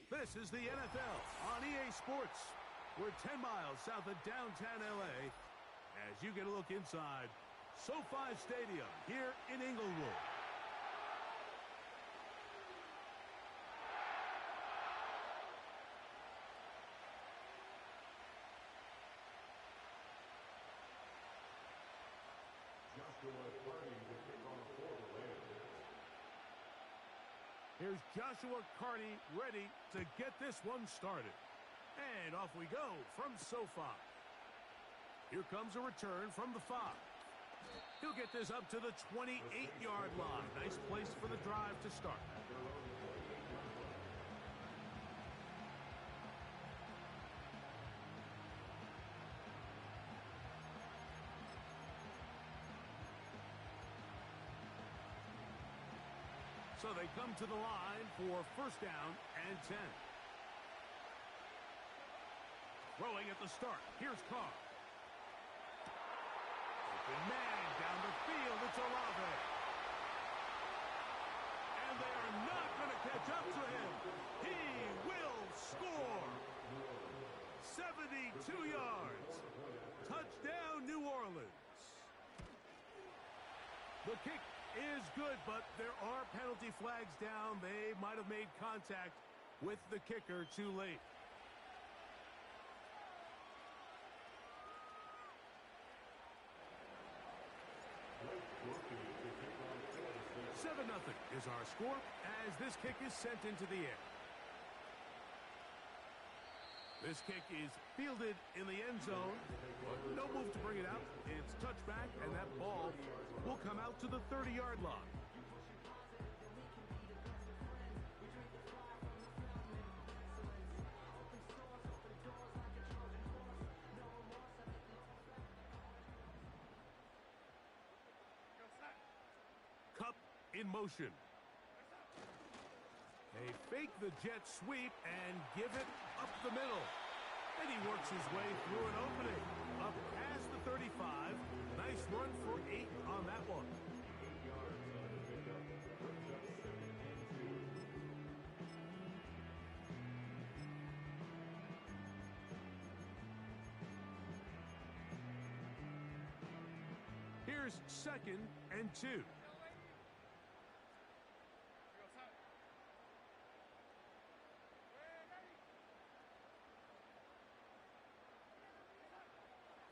This is the NFL on EA Sports. We're 10 miles south of downtown LA as you get a look inside SoFi Stadium here in Inglewood. Here's Joshua Carty ready to get this one started. And off we go from SoFi. Here comes a return from the 5. He'll get this up to the 28-yard line. Nice place for the drive to start. So they come to the line for first down and 10. Throwing at the start. Here's Carr. Open man down the field. It's Olave. And they are not going to catch up to him. He will score. 72 yards. Touchdown, New Orleans. The kick is good, but there are penalty flags down. They might have made contact with the kicker too late. 7-0 is our score as this kick is sent into the air. This kick is fielded in the end zone, but no move to bring it out. It's touchback, and that ball will come out to the 30-yard line. Cup in motion. They fake the jet sweep and give it up the middle. And he works his way through an opening. Up past the 35. Nice run for 8 on that one. Here's 2nd and 2.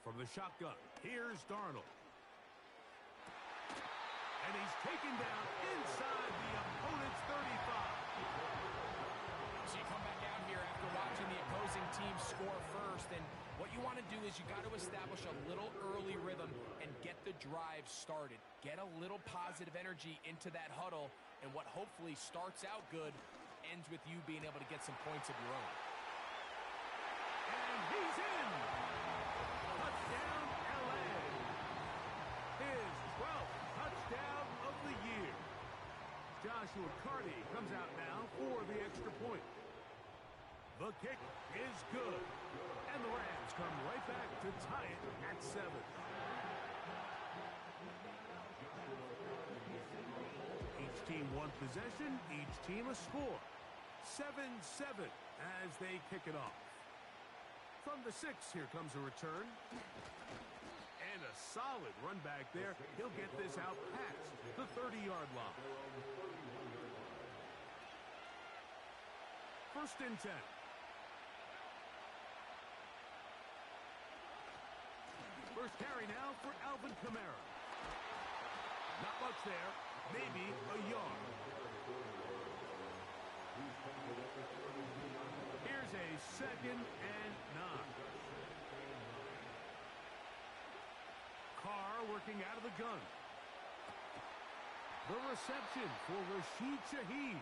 From the shotgun, here's Darnold. And he's taken down inside the opponent's 35. So you come back out here after watching the opposing team score first, and what you want to do is you got to establish a little early rhythm and get the drive started. Get a little positive energy into that huddle, and what hopefully starts out good ends with you being able to get some points of your own. And he's in! Touchdown, LA. His 12th touchdown of the year. Joshua Carty comes out now for the extra point. The kick is good. And the Rams come right back to tie it at 7. Each team one possession, each team a score. 7-7 as they kick it off. From the 6, here comes a return. And a solid run back there. He'll get this out past the 30-yard line. 1st and 10. First carry now for Alvin Kamara. Not much there. Maybe a yard. Here's a 2nd and 9. Carr working out of the gun. The reception for Rashid Shaheed.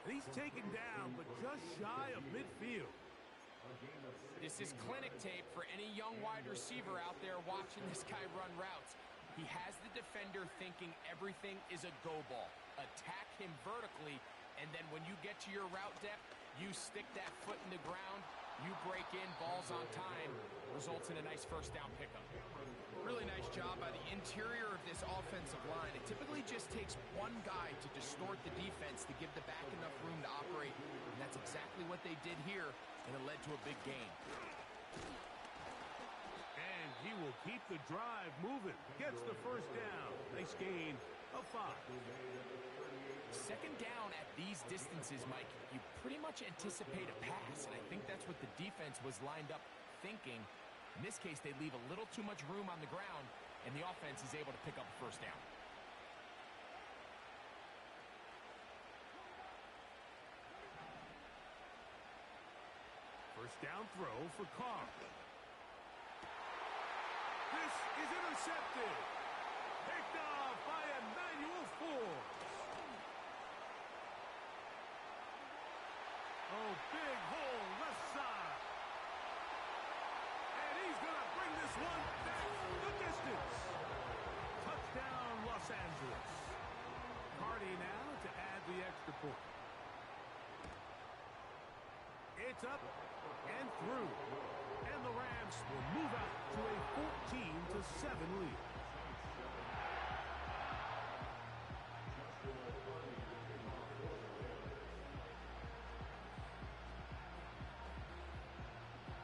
And he's taken down, but just shy of midfield. This is clinic tape for any young wide receiver out there watching this guy run routes. He has the defender thinking everything is a go ball. Attack him vertically, and then when you get to your route depth, you stick that foot in the ground, you break in, balls on time, results in a nice first down pickup. Really nice job by the interior of this offensive line. It typically just takes one guy to distort the defense to give the back enough room to operate, and that's exactly what they did here, and it led to a big gain. And he will keep the drive moving. Gets the first down. Nice gain of 5. Second down at these distances, Mike, you pretty much anticipate a pass, and I think that's what the defense was lined up thinking. In this case, they leave a little too much room on the ground, and the offense is able to pick up a first down. First down throw for Carr. This is intercepted. Picked off by Emmanuel Ford. Oh, big hole left side. And he's going to bring this one back the distance. Touchdown, Los Angeles. Carty now to add the extra point. It's up and through. And the Rams will move out to a 14-7 lead.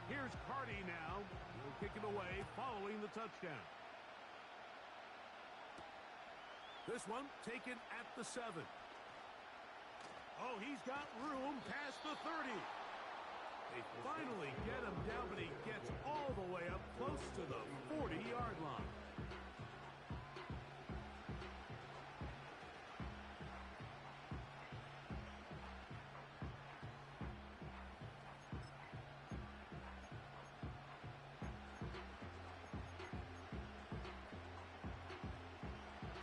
Here's Carty now. He'll kick it away following the touchdown. This one taken at the 7. Oh, he's got room past the 30. They finally get him down, but he gets all the way up close to the 40-yard line.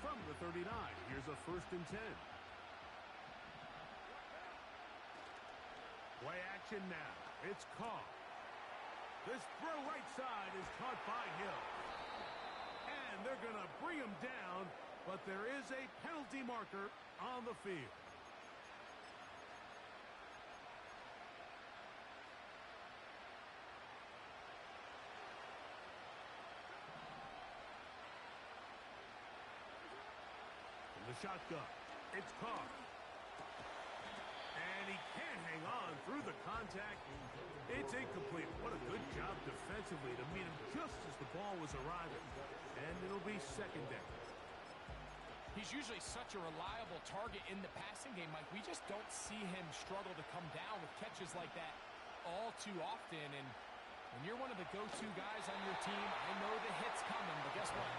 From the 39, here's a 1st and 10. Play action now. It's Carr. This throw right side is caught by Hill. And they're going to bring him down, but there is a penalty marker on the field. In the shotgun, it's Carr. And he can't hang on through the contact. It's incomplete. What a good job defensively to meet him just as the ball was arriving. And it'll be 2nd down. He's usually such a reliable target in the passing game, Mike. We just don't see him struggle to come down with catches like that all too often. And when you're one of the go-to guys on your team, I know the hit's coming, but guess what?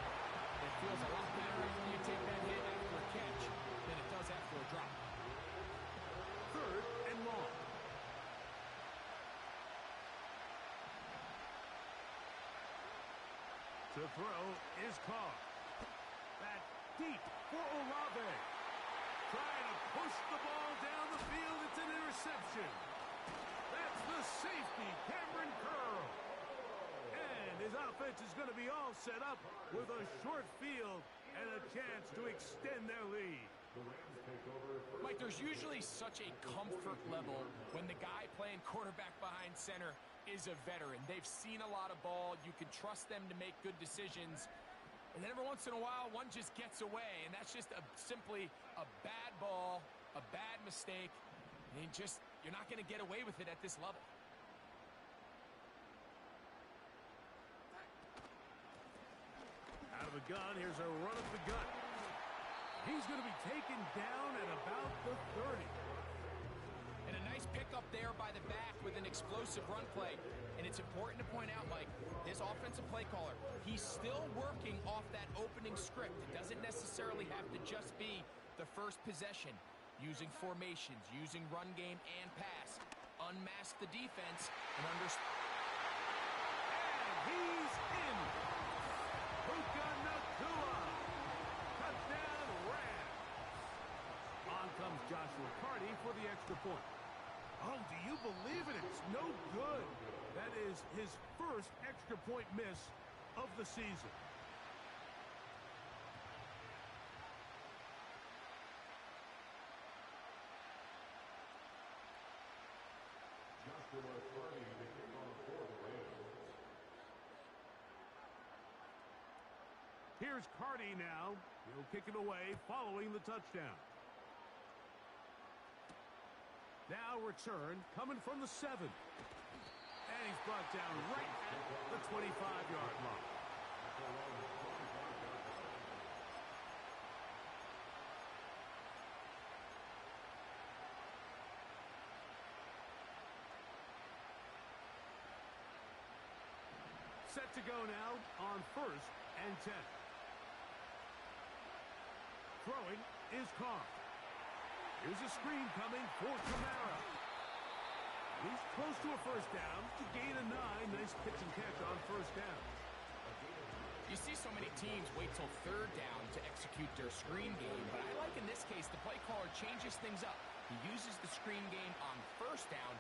It feels a lot better after you take that hit after a catch than it does after a drop. 3rd and long. To throw is Carr. Back deep for Olave. Trying to push the ball down the field. It's an interception. That's the safety, Cameron Curl. And his offense is going to be all set up with a short field and a chance to extend their lead. Mike, there's usually such a comfort level when the guy playing quarterback behind center is a veteran. They've seen a lot of ball. You can trust them to make good decisions. And then every once in a while, one just gets away, and that's just simply a bad ball, a bad mistake. And you're not going to get away with it at this level. Out of the gun, here's a run at the gut. He's going to be taken down at about the 30. And a nice pickup there by the back with an explosive run play. And it's important to point out, Mike, this offensive play caller, he's still working off that opening script. It doesn't necessarily have to just be the first possession. Using formations, using run game and pass. Unmask the defense and understand. And he's in. Puka Nacua. Touchdown Rams. On comes Joshua Carty for the extra point. Oh, do you believe it? It's no good. That is his first extra point miss of the season. Here's Carty now. He'll kick it away following the touchdown. Now return coming from the 7. And he's brought down right at the 25-yard line. Set to go now on 1st and 10. Throwing is Carr. Here's a screen coming for Kamara. He's close to a first down to gain a 9. Nice pitch and catch on first down. You see so many teams wait till 3rd down to execute their screen game, but I like in this case the play caller changes things up. He uses the screen game on 1st down,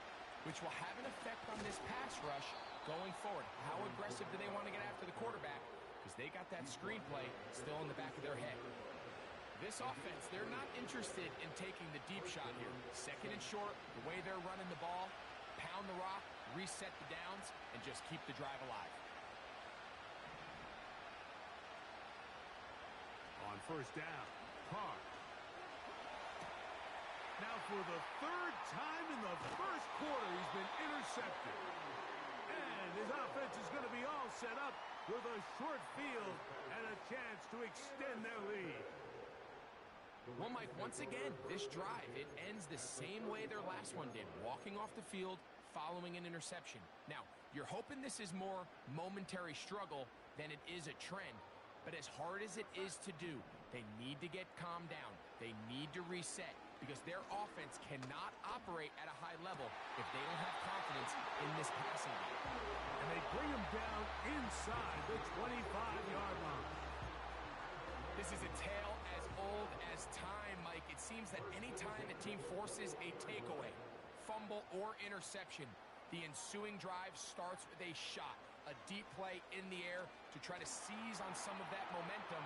which will have an effect on this pass rush going forward. How aggressive do they want to get after the quarterback? Because they got that screen play still in the back of their head. This offense, they're not interested in taking the deep shot here. 2nd and short, the way they're running the ball, pound the rock, reset the downs, and just keep the drive alive. On 1st down, Carr. Now for the 3rd time in the 1st quarter, he's been intercepted. And his offense is going to be all set up with a short field and a chance to extend their lead. Well, Mike, once again, this drive, it ends the same way their last one did, walking off the field, following an interception. Now, you're hoping this is more momentary struggle than it is a trend, but as hard as it is to do, they need to get calmed down. They need to reset because their offense cannot operate at a high level if they don't have confidence in this passing game. And they bring him down inside the 25-yard line. This is a tale as old as time, Mike. It seems that any time a team forces a takeaway, fumble, or interception, the ensuing drive starts with a shot, a deep play in the air to try to seize on some of that momentum.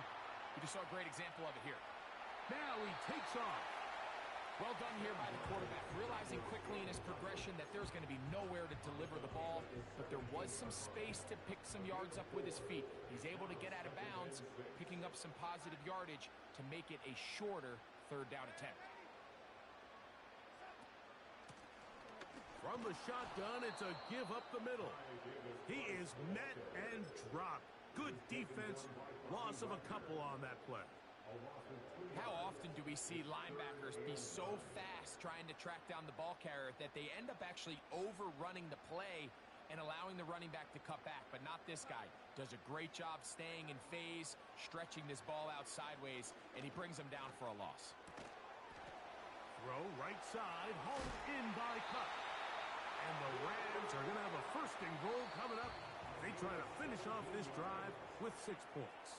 We just saw a great example of it here. Now he takes off. Well done here by the quarterback, realizing quickly in his progression that there's going to be nowhere to deliver the ball, but there was some space to pick some yards up with his feet. He's able to get out of bounds, picking up some positive yardage to make it a shorter 3rd down attempt. From the shotgun, it's a give up the middle. He is met and dropped. Good defense, loss of a couple on that play. How often do we see linebackers be so fast trying to track down the ball carrier that they end up actually overrunning the play and allowing the running back to cut back? But not this guy. Does a great job staying in phase, stretching this ball out sideways, and he brings him down for a loss. Throw right side, hauled in by Cup. And the Rams are going to have a 1st and goal coming up. They try to finish off this drive with 6 points.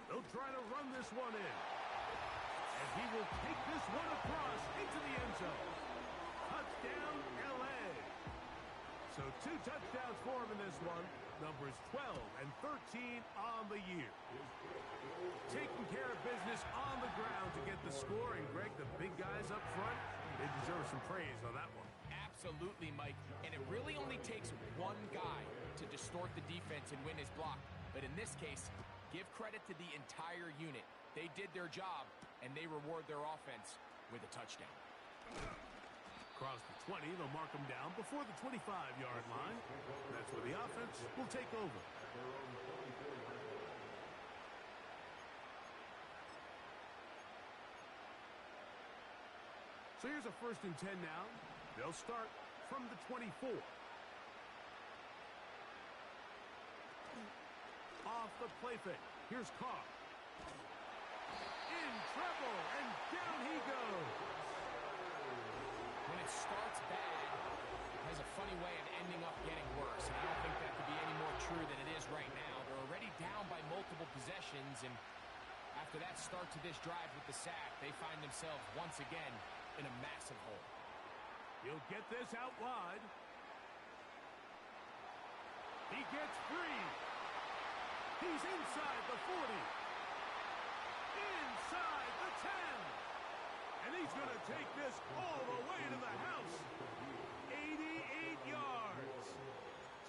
They'll try to run this one in. And he will take this one across into the end zone. Touchdown, L.A. So 2 touchdowns for him in this one. Numbers 12 and 13 on the year. Taking care of business on the ground to get the score. And, Greg, the big guys up front, they deserve some praise on that one. Absolutely, Mike. And it really only takes one guy to distort the defense and win his block. But in this case, give credit to the entire unit. They did their job, and they reward their offense with a touchdown. Across the 20, they'll mark them down before the 25-yard line. That's where the offense will take over. So here's a 1st and 10 now. They'll start from the 24. Off the play fake. Here's Carr. In trouble, and down he goes. When it starts bad, it has a funny way of ending up getting worse. And I don't think that could be any more true than it is right now. They're already down by multiple possessions. possessions, and after that start to this drive with the sack, they find themselves once again in a massive hole. He'll get this out wide. He gets free. He's inside the 40. Inside the 10. And he's going to take this all the way to the house. 88 yards.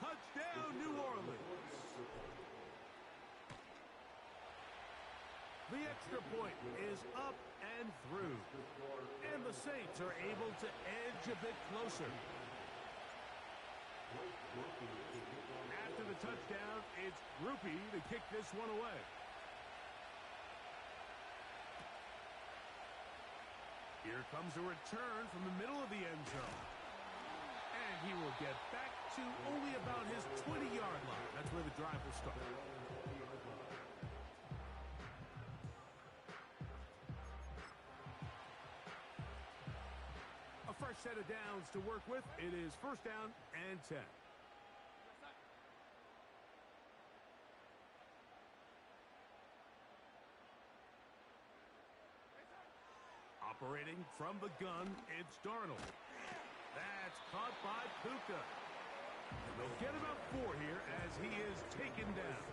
Touchdown, New Orleans. The extra point is up and through. And the Saints are able to edge a bit closer. After the touchdown, it's Groupie to kick this one away. Here comes a return from the middle of the end zone. And he will get back to only about his 20-yard line. That's where the drive will start. A fresh set of downs to work with. It is first down and 10. Operating from the gun, it's Darnold. That's caught by Puka. And they'll get about 4 here as he is taken down.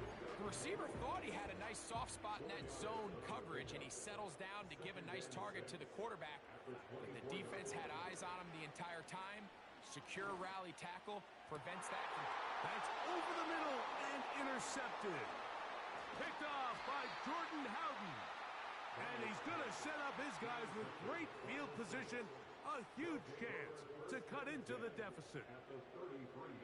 The receiver thought he had a nice soft spot in that zone coverage, and he settles down to give a nice target to the quarterback. But the defense had eyes on him the entire time. Secure rally tackle prevents that from... That's over the middle and intercepted. Picked off by Jordan Howden. And he's going to set up his guys with great field position. A huge chance to cut into the deficit.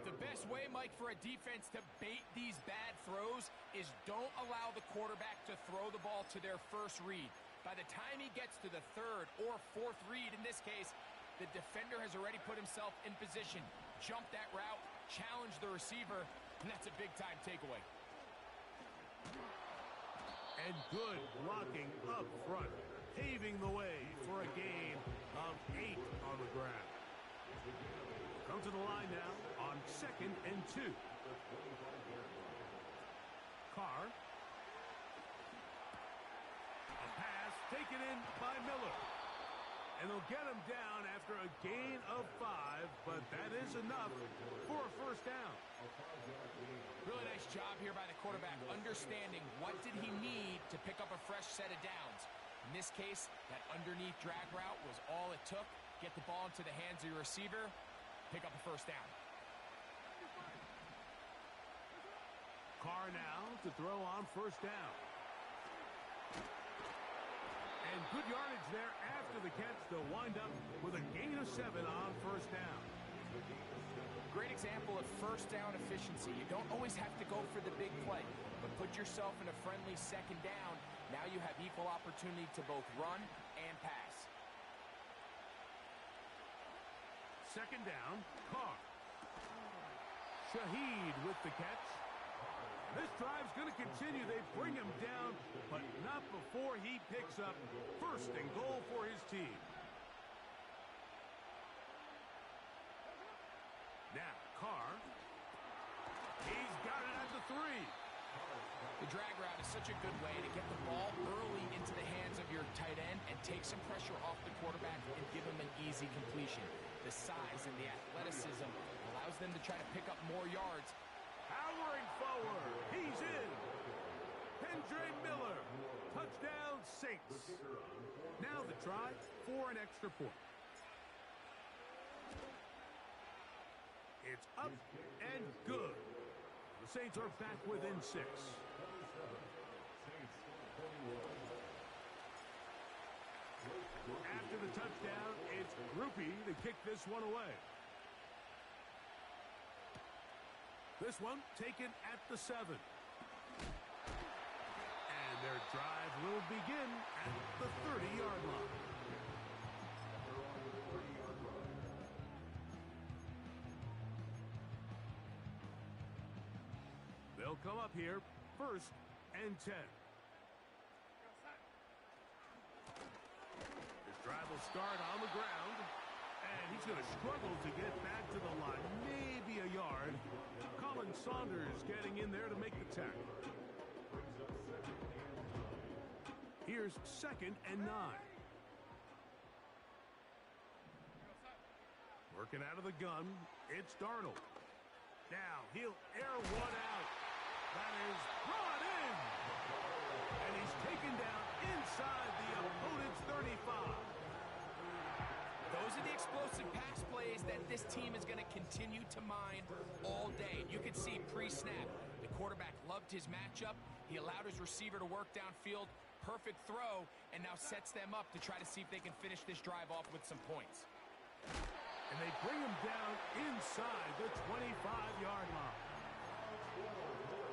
The best way, Mike, for a defense to bait these bad throws is don't allow the quarterback to throw the ball to their first read. By the time he gets to the third or fourth read, in this case, the defender has already put himself in position, jump that route, challenge the receiver, and that's a big-time takeaway. And good blocking up front, paving the way for a gain of 8 on the ground. Come to the line now on 2nd and 2. Carr. A pass taken in by Miller. And they'll get him down after a gain of 5, but that is enough for a first down. Really nice job here by the quarterback, understanding what did he need to pick up a fresh set of downs. In this case, that underneath drag route was all it took. Get the ball into the hands of your receiver, pick up a first down. Carr now to throw on first down. And good yardage there after the catch. They'll wind up with a gain of 7 on first down. Great example of first down efficiency. You don't always have to go for the big play, but put yourself in a friendly second down. Now you have equal opportunity to both run and pass. Second down, Carr. Shaheed with the catch. This drive's going to continue. They bring him down, but not before he picks up first and goal for his team. Now, Carr. He's got it at the 3. The drag route is such a good way to get the ball early into the hands of your tight end and take some pressure off the quarterback and give him an easy completion. The size and the athleticism allows them to try to pick up more yards. Powering forward. He's in. Kendre Miller. Touchdown, Saints. Now the try for an extra point. It's up and good. The Saints are back within 6. After the touchdown, it's Groupie to kick this one away. This one taken at the 7. And their drive will begin at the 30-yard line. They'll come up here, first and 10. This drive will start on the ground, and he's going to struggle to get back to the line, maybe a yard. Colin Saunders getting in there to make the tackle. Here's 2nd and 9. Working out of the gun, it's Darnold. Now he'll air one out. That is brought in. And he's taken down inside the opponent's 35. Those are the explosive pass plays that this team is going to continue to mine all day. And you can see pre-snap, the quarterback loved his matchup. He allowed his receiver to work downfield. Perfect throw, and now sets them up to try to see if they can finish this drive off with some points. And they bring him down inside the 25-yard line.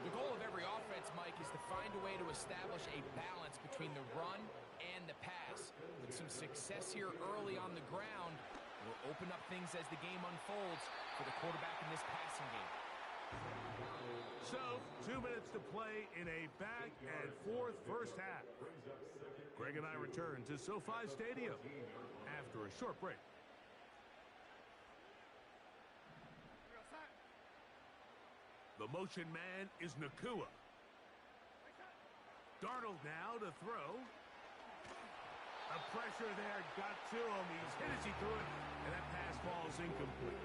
The goal of every offense, Mike, is to find a way to establish a balance between the run and the pass. With some success here early on the ground, will open up things as the game unfolds for the quarterback in this passing game. So, 2 minutes to play in a back-and-forth first half. Greg and I return to SoFi Stadium after a short break. The motion man is Nakua. Darnold now to throw. The pressure there got to him. He's hit as he threw it, and that pass falls incomplete.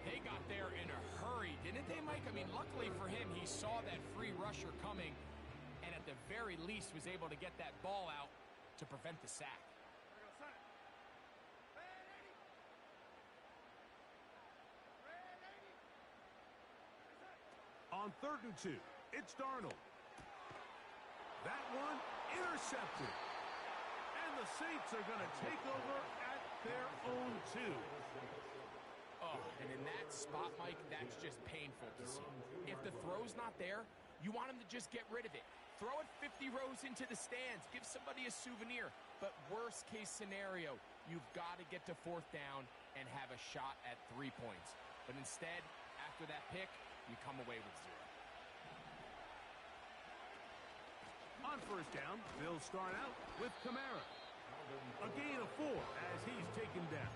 They got there in a hurry, didn't they, Mike? I mean, luckily for him, he saw that free rusher coming, and at the very least was able to get that ball out to prevent the sack. On 3rd and 2, it's Darnold. That one intercepted. And the Saints are going to take over at their own 2. Oh, and in that spot, Mike, that's just painful to see. If the throw's not there, you want him to just get rid of it. Throw it 50 rows into the stands. Give somebody a souvenir. But worst case scenario, you've got to get to 4th down and have a shot at 3 points. But instead, after that pick, you come away with 0. On 1st down, they'll start out with Kamara. A gain of 4 as he's taken down.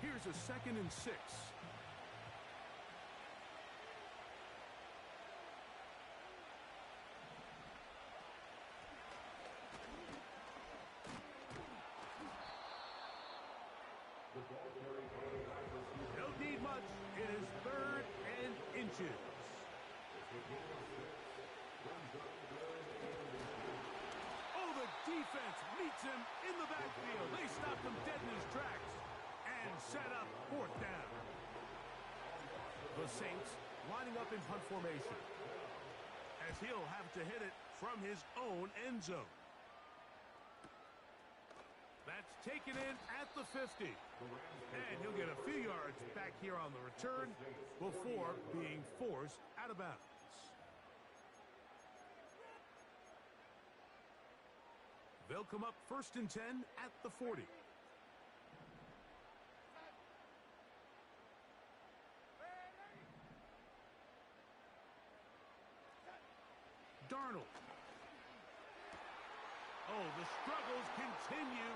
Here's a 2nd and 6. Don't need much. It is 3rd and inches. Oh, the defense meets him in the backfield. They stop him dead in his tracks and set up 4th down. The Saints lining up in punt formation as he'll have to hit it from his own end zone. That's taken in at the 50. And he'll get a few yards back here on the return before being forced out of bounds. They'll come up 1st and 10 at the 40. Darnold. Oh, the struggles continue.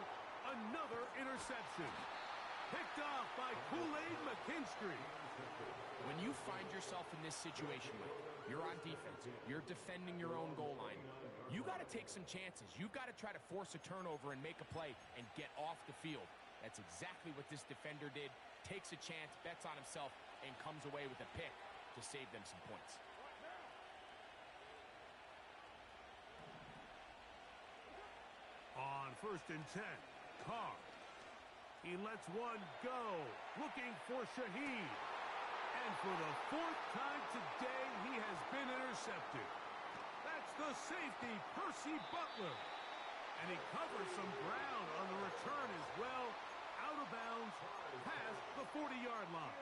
Another interception. Picked off by Kool-Aid McKinstry. When you find yourself in this situation, Mike, you're on defense, you're defending your own goal line, you got to take some chances. You got to try to force a turnover and make a play and get off the field. That's exactly what this defender did. Takes a chance, bets on himself, and comes away with a pick to save them some points. On 1st and 10, Carr. He lets one go, looking for Shaheed. And for the 4th time today, he has been intercepted. That's the safety, Percy Butler. And he covers some ground on the return as well, out of bounds, past the 40-yard line.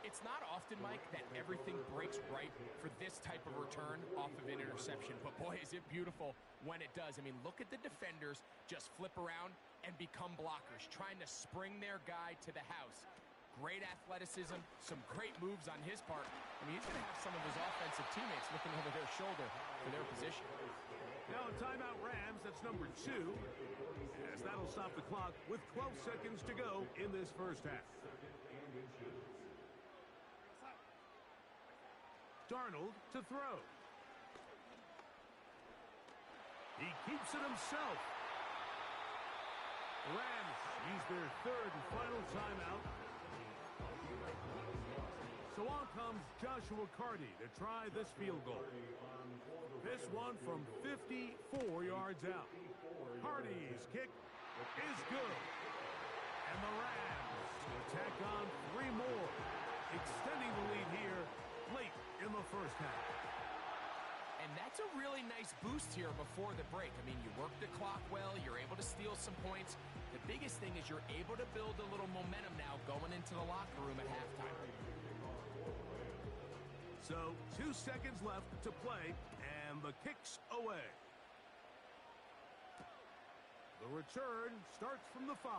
It's not often, Mike, that everything breaks right for this type of return off of an interception. But boy, is it beautiful when it does. I mean, look at the defenders just flip around and become blockers, trying to spring their guy to the house. Great athleticism, some great moves on his part. I mean, he's going to have some of his offensive teammates looking over their shoulder for their position. Now in timeout Rams, that's number 2. As that'll stop the clock with 12 seconds to go in this first half. Darnold to throw. He keeps it himself. Rams use their third and final timeout. So on comes Joshua Carty to try this field goal. This one from 54 yards out. Carty's kick is good. And the Rams tack on 3 more, extending the lead here late in the first half. And that's a really nice boost here before the break. I mean, you work the clock well, you're able to steal some points. The biggest thing is you're able to build a little momentum now going into the locker room at halftime. So 2 seconds left to play, and the kick's away. The return starts from the 5.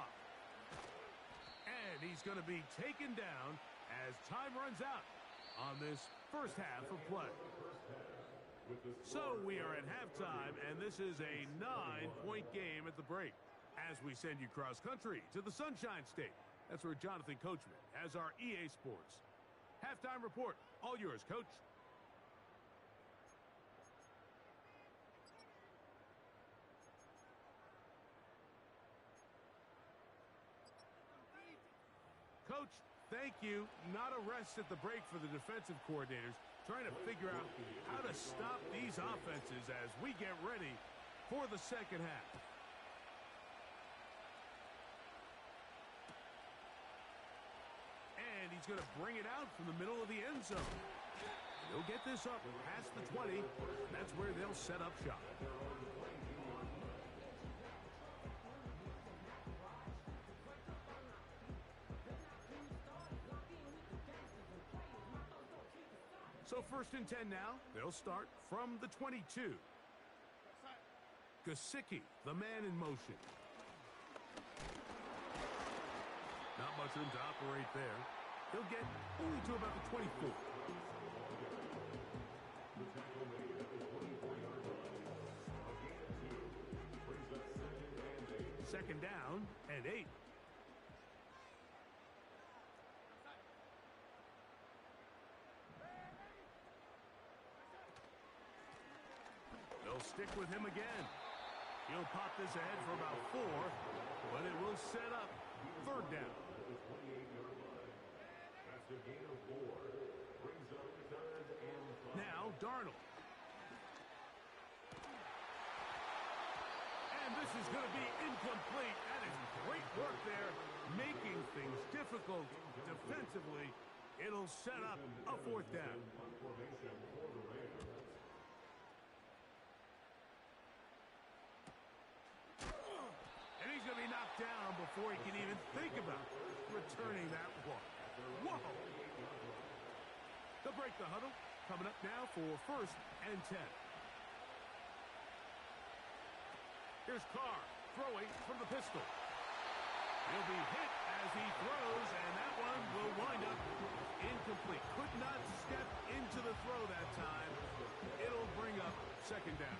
And he's going to be taken down as time runs out on this first half of play. So we are at halftime, and this is a 9-point game at the break as we send you cross-country to the Sunshine State. That's where Jonathan Coachman has our EA Sports halftime report. All yours, Coach. Coach, thank you. Not a rest at the break for the defensive coordinators, trying to figure out how to stop these offenses as we get ready for the second half. And he's going to bring it out from the middle of the end zone. He'll get this up past the 20. That's where they'll set up shop. So 1st and 10 now. They'll start from the 22. Gesicki, the man in motion. Not much room to operate there. He'll get only to about the 24. Second down and 8. They'll stick with him again. He'll pop this ahead for about 4, but it will set up 3rd down. Now Darnold. And this is going to be incomplete. That is great work there, making things difficult defensively. It'll set up a 4th down. And he's going to be knocked down before he can even think about returning that one. Whoa! They'll break the huddle. Coming up now for 1st and 10. Here's Carr throwing from the pistol. He'll be hit as he throws, and that one will wind up incomplete. Could not step into the throw that time. It'll bring up 2nd down.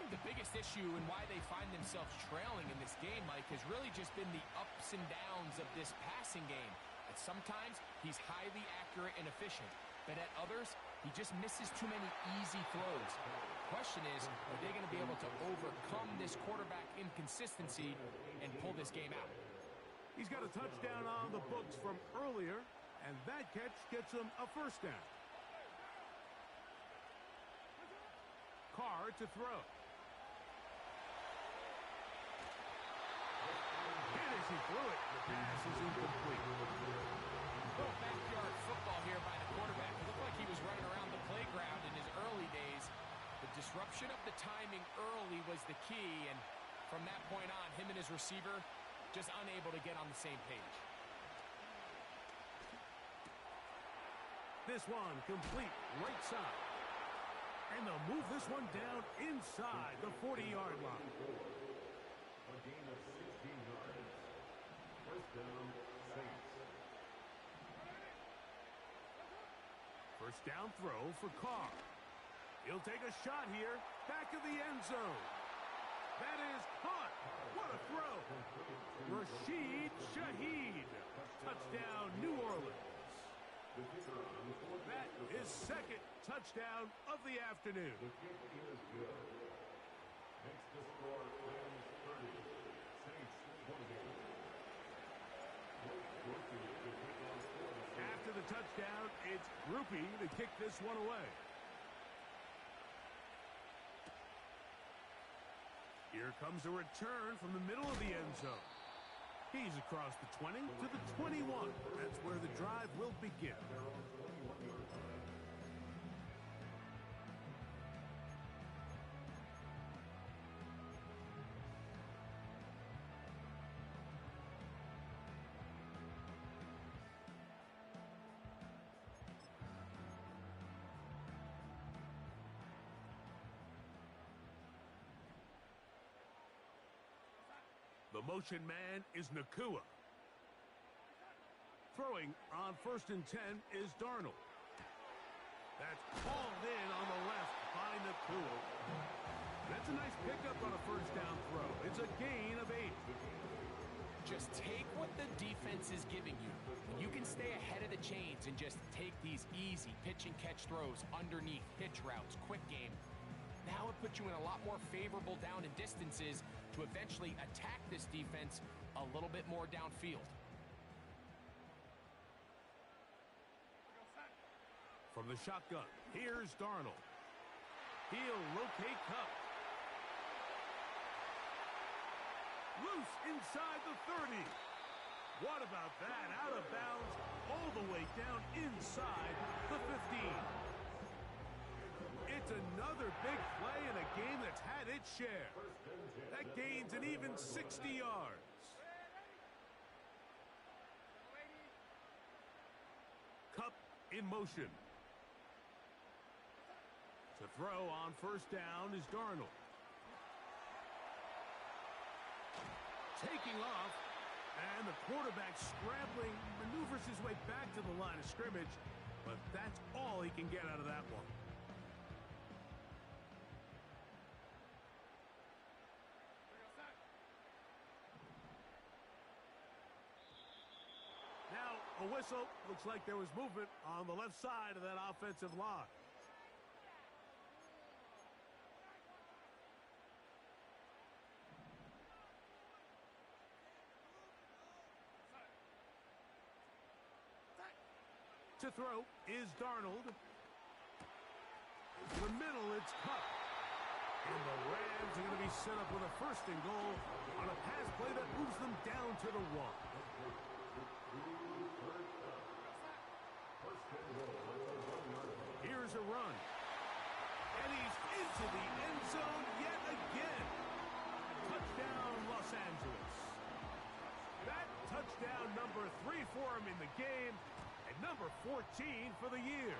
The biggest issue and why they find themselves trailing in this game, Mike, has really just been the ups and downs of this passing game. And sometimes he's highly accurate and efficient, but at others, he just misses too many easy throws. The question is, are they going to be able to overcome this quarterback inconsistency and pull this game out? He's got a touchdown on the books from earlier, and that catch gets him a 1st down. Carr to throw. And as he threw it, the pass is incomplete. Little backyard football here by the quarterback. It looked like he was running around the playground in his early days. The disruption of the timing early was the key, and from that point on, him and his receiver just unable to get on the same page. This one complete right side. And they'll move this one down inside the 40-yard line. A gain of 16 yards. 1st down, Saints. 1st down throw for Carr. He'll take a shot here. Back of the end zone. That is caught. What a throw. Rashid Shaheed. Touchdown, New Orleans. The kicker on the fourth. That is second touchdown of the afternoon. The kick is good. Makes the score Rams 30, Saints 28. After the touchdown, it's Groupie to kick this one away. Here comes a return from the middle of the end zone. He's across the 20 to the 21. That's where the drive will begin. The motion man is Nakua. Throwing on 1st and 10 is Darnold. That's hauled in on the left by Nakua. That's a nice pickup on a 1st down throw. It's a gain of 8. Just take what the defense is giving you. You can stay ahead of the chains and just take these easy pitch and catch throws underneath, hitch routes, quick game. Now it puts you in a lot more favorable down and distances to eventually attack this defense a little bit more downfield. From the shotgun, here's Darnold. He'll locate Cup. Loose inside the 30. What about that? Out of bounds, all the way down inside the 15. It's another big play in a game that's had its share. That gains an even 60 yards. Cup in motion. To throw on 1st down is Darnold. Taking off, and the quarterback scrambling, maneuvers his way back to the line of scrimmage, but that's all he can get out of that one. Now, a whistle. Looks like there was movement on the left side of that offensive line. To throw is Darnold. In the middle, it's Cup. And the Rams are going to be set up with a 1st and goal on a pass play that moves them down to the 1. Here's a run. And he's into the end zone yet again. Touchdown, Los Angeles. That touchdown number 3 for him in the game. And number 14 for the year.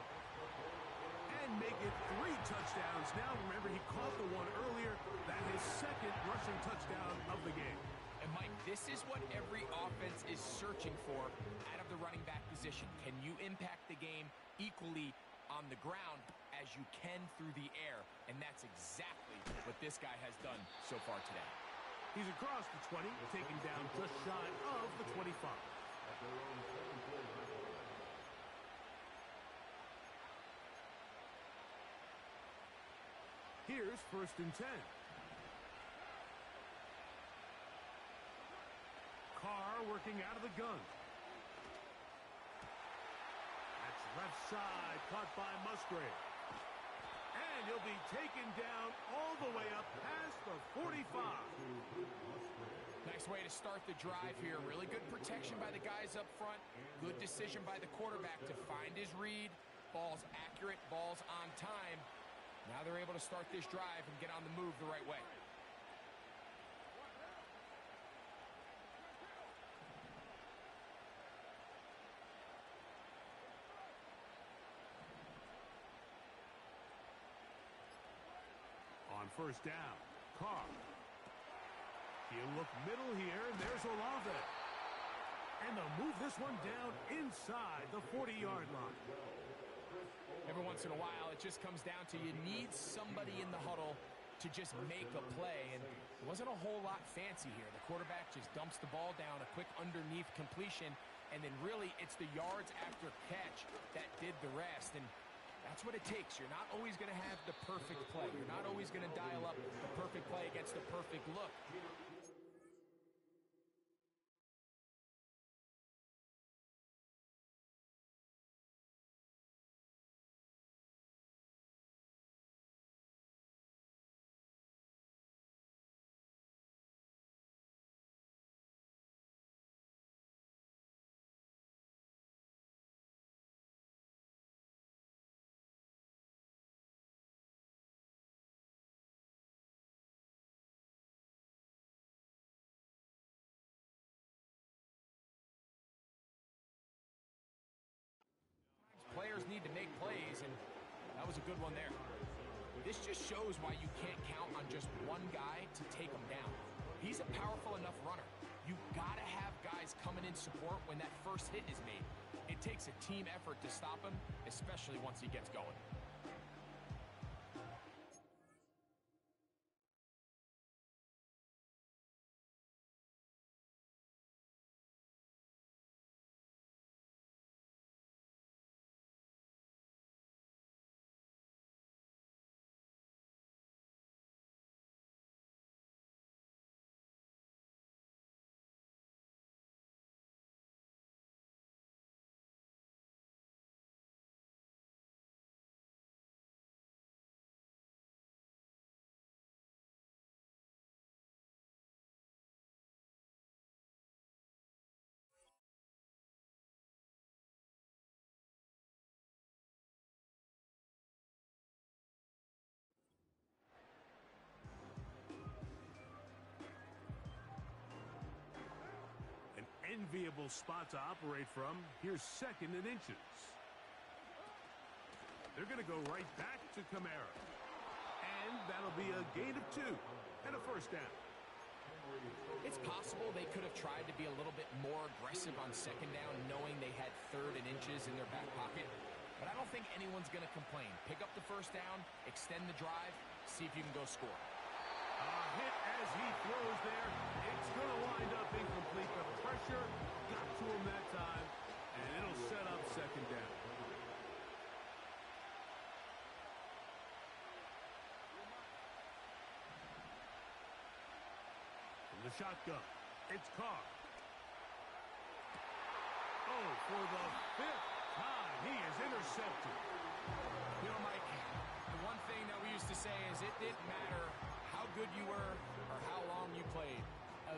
And make it 3 touchdowns now. Remember, he caught the one earlier. That is 2nd rushing touchdown of the game. And Mike, this is what every offense is searching for out of the running back position. Can you impact the game equally on the ground as you can through the air? And that's exactly what this guy has done so far today. He's across the 20, taken down just shy of the 25. Here's 1st and 10. Carr working out of the gun. That's left side, caught by Musgrave. And he'll be taken down all the way up past the 45. Nice way to start the drive here. Really good protection by the guys up front. Good decision by the quarterback to find his read. Ball's accurate, ball's on time. Now they're able to start this drive and get on the move the right way. On 1st down, Carr. He'll look middle here, and there's Olave. And they'll move this one down inside the 40-yard line. Every once in a while, it just comes down to you need somebody in the huddle to just make a play. And it wasn't a whole lot fancy here. The quarterback just dumps the ball down, a quick underneath completion, and then really it's the yards after catch that did the rest. And that's what it takes. You're not always going to have the perfect play. You're not always going to dial up the perfect play against the perfect look. Players need to make plays, and that was a good one there. This just shows why you can't count on just one guy to take him down. He's a powerful enough runner. You've got to have guys coming in support when that first hit is made. It takes a team effort to stop him, especially once he gets going. Enviable spot to operate from. Here's 2nd and inches. They're going to go right back to Kamara. And that'll be a gain of 2 and a first down. It's possible they could have tried to be a little bit more aggressive on 2nd down, knowing they had 3rd and inches in their back pocket. But I don't think anyone's going to complain. Pick up the first down, extend the drive, see if you can go score. Hit as he throws there. It's going to wind up incomplete. The pressure got to him that time, and it'll set up 2nd down. From the shotgun, it's Carr. Oh, for the 5th time, he is intercepted. You know, Mike, the one thing that we used to say is it didn't matter how good you were or how long you played.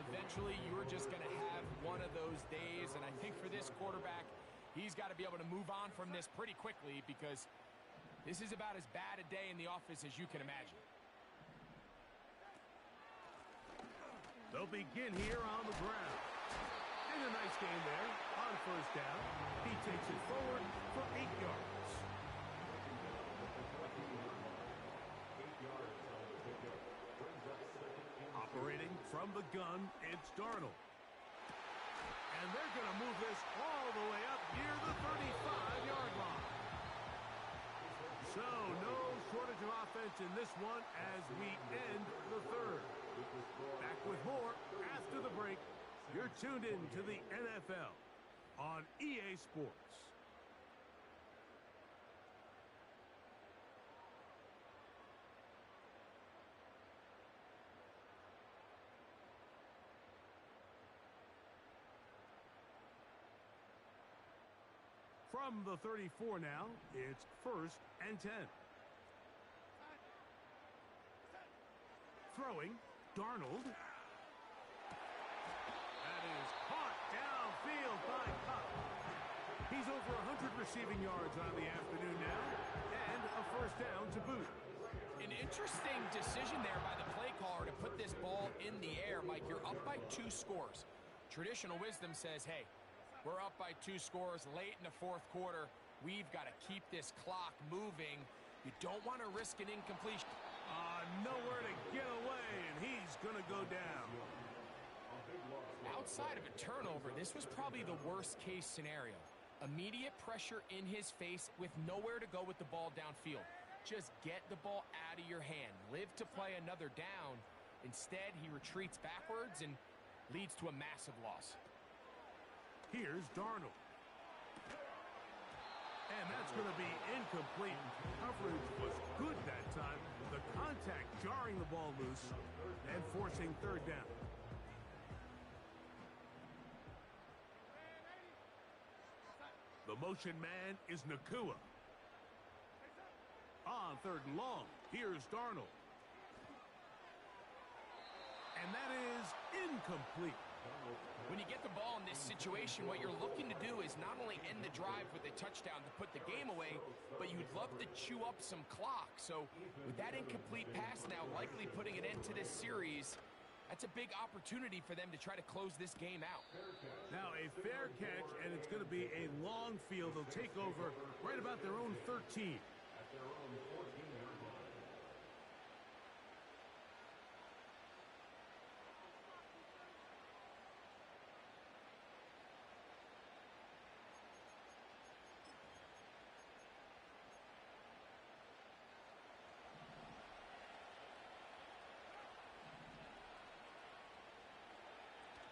Eventually, you were just going to have one of those days, and I think for this quarterback, he's got to be able to move on from this pretty quickly because this is about as bad a day in the office as you can imagine. They'll begin here on the ground. And a nice game there on first down. He takes it forward for 8 yards. Operating from the gun, it's Darnold. And they're going to move this all the way up near the 35-yard line. So no shortage of offense in this one as we end the 3rd. Back with more after the break. You're tuned in to the NFL on EA Sports. From the 34 now, it's 1st and 10. Throwing, Darnold. That is caught downfield by Cup. He's over 100 receiving yards on the afternoon now, and a first down to boot. An interesting decision there by the play caller to put this ball in the air. Mike, you're up by 2 scores. Traditional wisdom says, hey, we're up by 2 scores late in the 4th quarter. We've got to keep this clock moving. You don't want to risk an incompletion. Nowhere to get away, and he's going to go down. Outside of a turnover, this was probably the worst-case scenario. Immediate pressure in his face with nowhere to go with the ball downfield. Just get the ball out of your hand. Live to play another down. Instead, he retreats backwards and leads to a massive loss. Here's Darnold. And that's going to be incomplete. Coverage was good that time. The contact jarring the ball loose and forcing third down. The motion man is Nakua. On third and long, here's Darnold. And that is incomplete. When you get the ball in this situation, what you're looking to do is not only end the drive with a touchdown to put the game away, but you'd love to chew up some clock. So with that incomplete pass now likely putting an end to this series, that's a big opportunity for them to try to close this game out. Now a fair catch, and it's going to be a long field. They'll take over right about their own 13. At their own 14-yard line.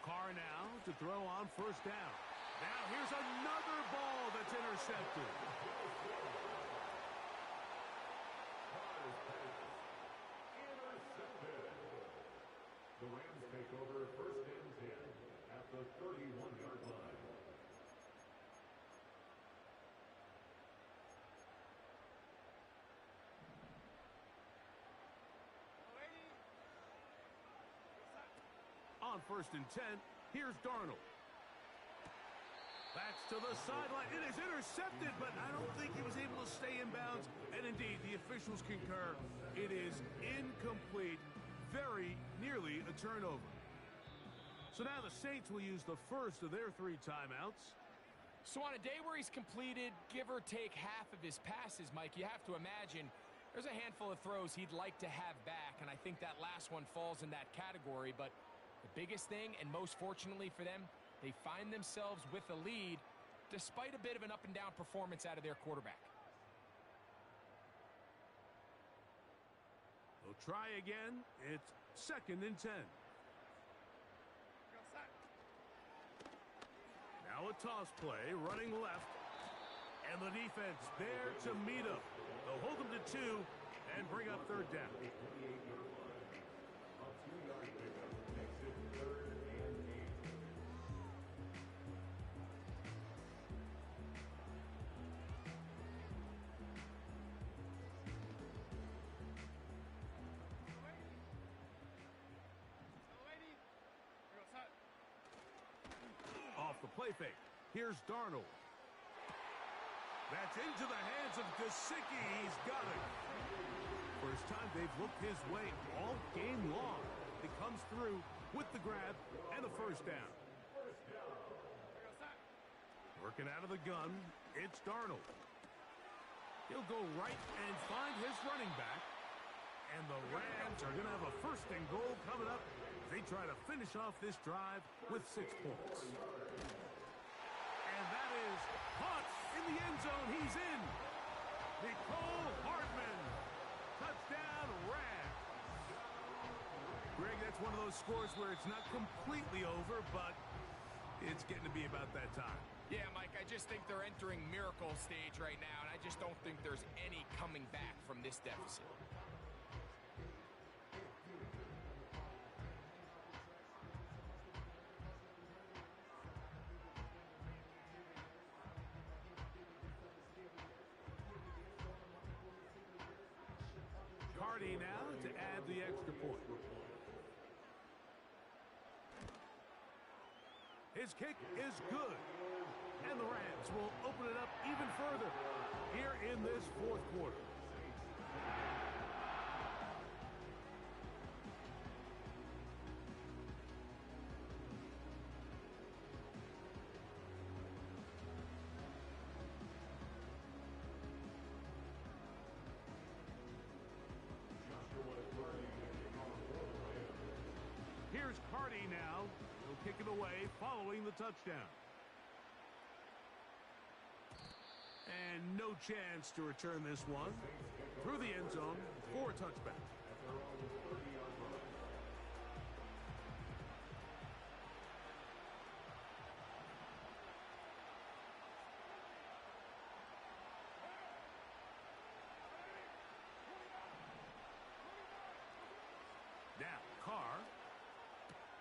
Carr now to throw on first down. Now here's another ball that's intercepted. Intercepted. The Rams take over first and 10 at the 31-yard line. On first and 10, here's Darnold. That's to the sideline. It is intercepted, but I don't think he was able to stay in bounds. And indeed, the officials concur. It is incomplete. Very nearly a turnover. So now the Saints will use the first of their 3 timeouts. So on a day where he's completed, give or take half of his passes, Mike, you have to imagine there's a handful of throws he'd like to have back, and I think that last one falls in that category. But the biggest thing, and most fortunately for them, they find themselves with a lead despite a bit of an up-and-down performance out of their quarterback. They'll try again. It's second and 10. Now a toss play, running left. And the defense there to meet him. They'll hold him to 2 and bring up third down. A 28-yard line. A 2-yard pickup makes it 3rd and 8. Off the play fake. Here's Darnold. That's into the hands of Gesicki. He's got it. First time they've looked his way all game long. He comes through with the grab and the first down. Working out of the gun, it's Darnold. He'll go right and find his running back. And the Rams are going to have a first and goal coming up. They try to finish off this drive with 6 points. And that is caught in the end zone. He's in. Nicole Hardman. Touchdown, Rams. Greg, that's one of those scores where it's not completely over, but it's getting to be about that time. Yeah, Mike, I just think they're entering miracle stage right now, and I just don't think there's any coming back from this deficit. Cardi now to add the extra point. His kick is good. And the Rams will open it up even further here in this 4th quarter. Here's Cardi now. He'll kick it away following the touchdown. And no chance to return this one. Through the end zone for a touchback. Carr.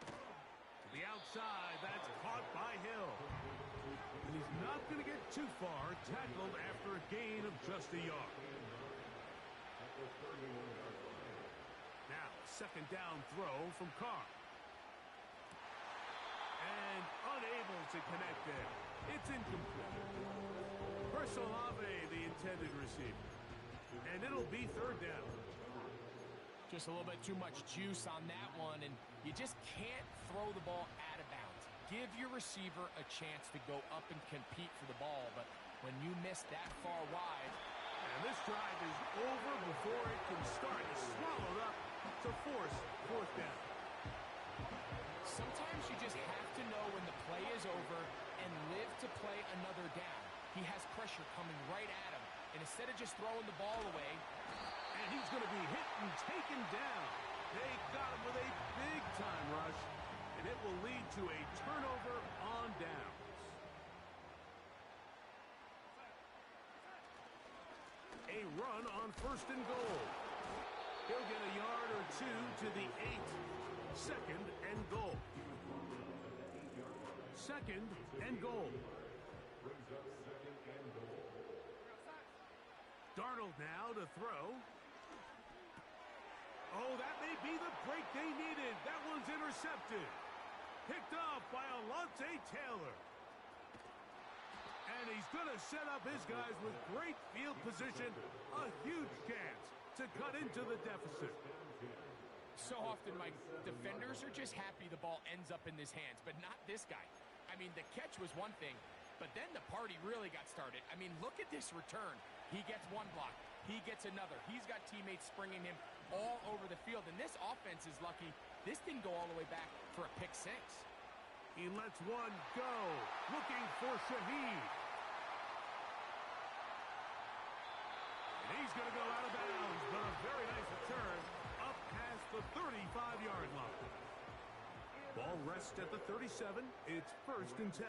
To the outside. That's caught by Hill. And he's not going to get too far. Tackled after a gain of just a yard. Now, second down throw from Carr. And unable to connect there. It's incomplete. Olave, the intended receiver. And it'll be third down. Just a little bit too much juice on that one, and you just can't throw the ball out of bounds. Give your receiver a chance to go up and compete for the ball, but when you miss that far wide... And this drive is over before it can start. It's swallowed up to force fourth down. Sometimes you just have to know when the play is over and live to play another down. He has pressure coming right at him, and instead of just throwing the ball away... And he's going to be hit and taken down. They got him with a big-time rush, and it will lead to a turnover on downs. A run on first and goal. He'll get a yard or two to the 8. Second and goal. Second and goal. Darnold now to throw. Oh, that may be the break they needed. That one's intercepted. Picked off by Alontae Taylor. And he's going to set up his guys with great field position. A huge chance to cut into the deficit. So often, Mike, defenders are just happy the ball ends up in his hands, but not this guy. I mean, the catch was one thing, but then the party really got started. I mean, look at this return. He gets one block. He gets another. He's got teammates springing him all over the field. And this offense is lucky. This didn't go all the way back for a pick six. He lets one go. Looking for Shaheed. And he's going to go out of bounds. But a very nice return up past the 35-yard line. Ball rests at the 37. It's first and 10.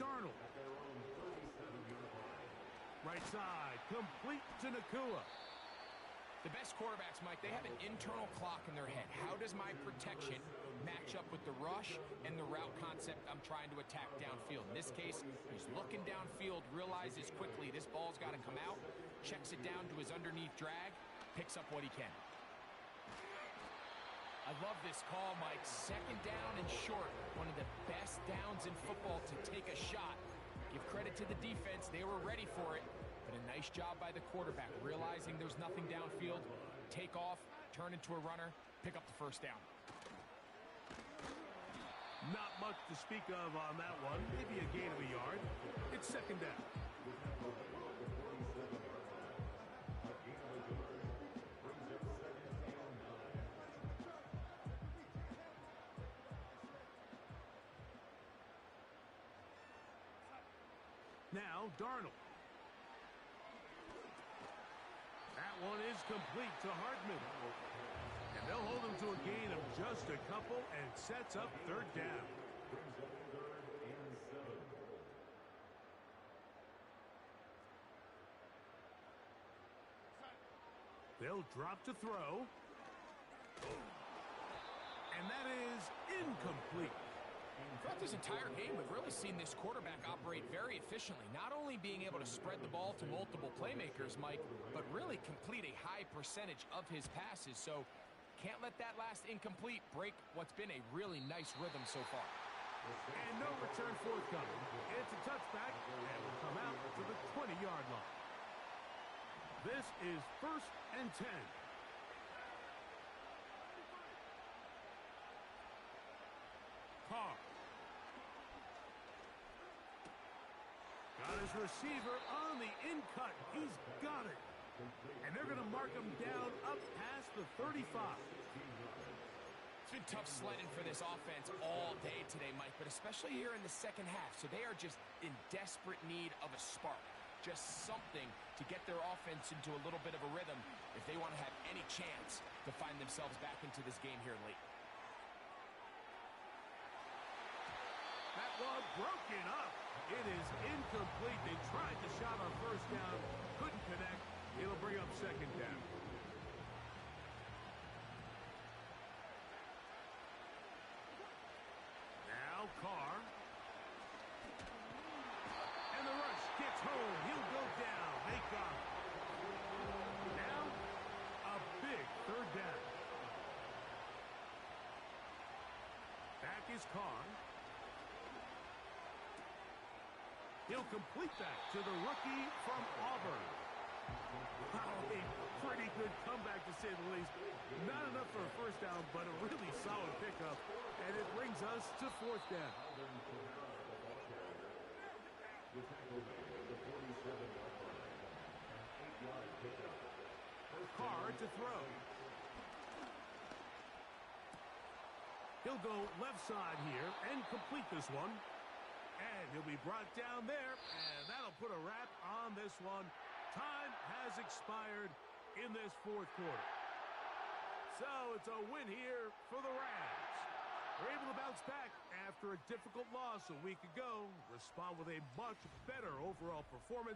Darnold. Right side, complete to Nakua. The best quarterbacks, Mike, they have an internal clock in their head. How does my protection match up with the rush and the route concept I'm trying to attack downfield? In this case, he's looking downfield, realizes quickly this ball's got to come out, checks it down to his underneath drag, picks up what he can. I love this call, Mike. Second down and short. One of the best downs in football to take a shot. Give credit to the defense. They were ready for it. But a nice job by the quarterback, realizing there's nothing downfield. Take off, turn into a runner, pick up the first down. Not much to speak of on that one. Maybe a gain of a yard. It's second down. Now, Darnold. That one is complete to Hardman. And they'll hold him to a gain of just a couple and sets up third down. They'll drop to throw. And that is incomplete. Throughout this entire game, we've really seen this quarterback operate very efficiently, not only being able to spread the ball to multiple playmakers, Mike, but really complete a high percentage of his passes. So can't let that last incomplete break what's been a really nice rhythm so far. And no return forthcoming. It's a touchback, and will come out to the 20-yard line. This is first and 10. Carr. Got his receiver on the in-cut. He's got it. And they're going to mark him down up past the 35. It's been tough sledding for this offense all day today, Mike, but especially here in the second half. So they are just in desperate need of a spark. Just something to get their offense into a little bit of a rhythm if they want to have any chance to find themselves back into this game here late. That one broken up. It is incomplete. They tried the shot on first down. Couldn't connect. It'll bring up second down. is Carr. He'll complete that to the rookie from Auburn. Wow, a pretty good comeback to say the least. Not enough for a first down, but a really solid pickup. And it brings us to fourth down. Carr to throw. He'll go left side here and complete this one. And he'll be brought down there, and that'll put a wrap on this one. Time has expired in this fourth quarter. So it's a win here for the Rams. They're able to bounce back after a difficult loss a week ago, respond with a much better overall performance,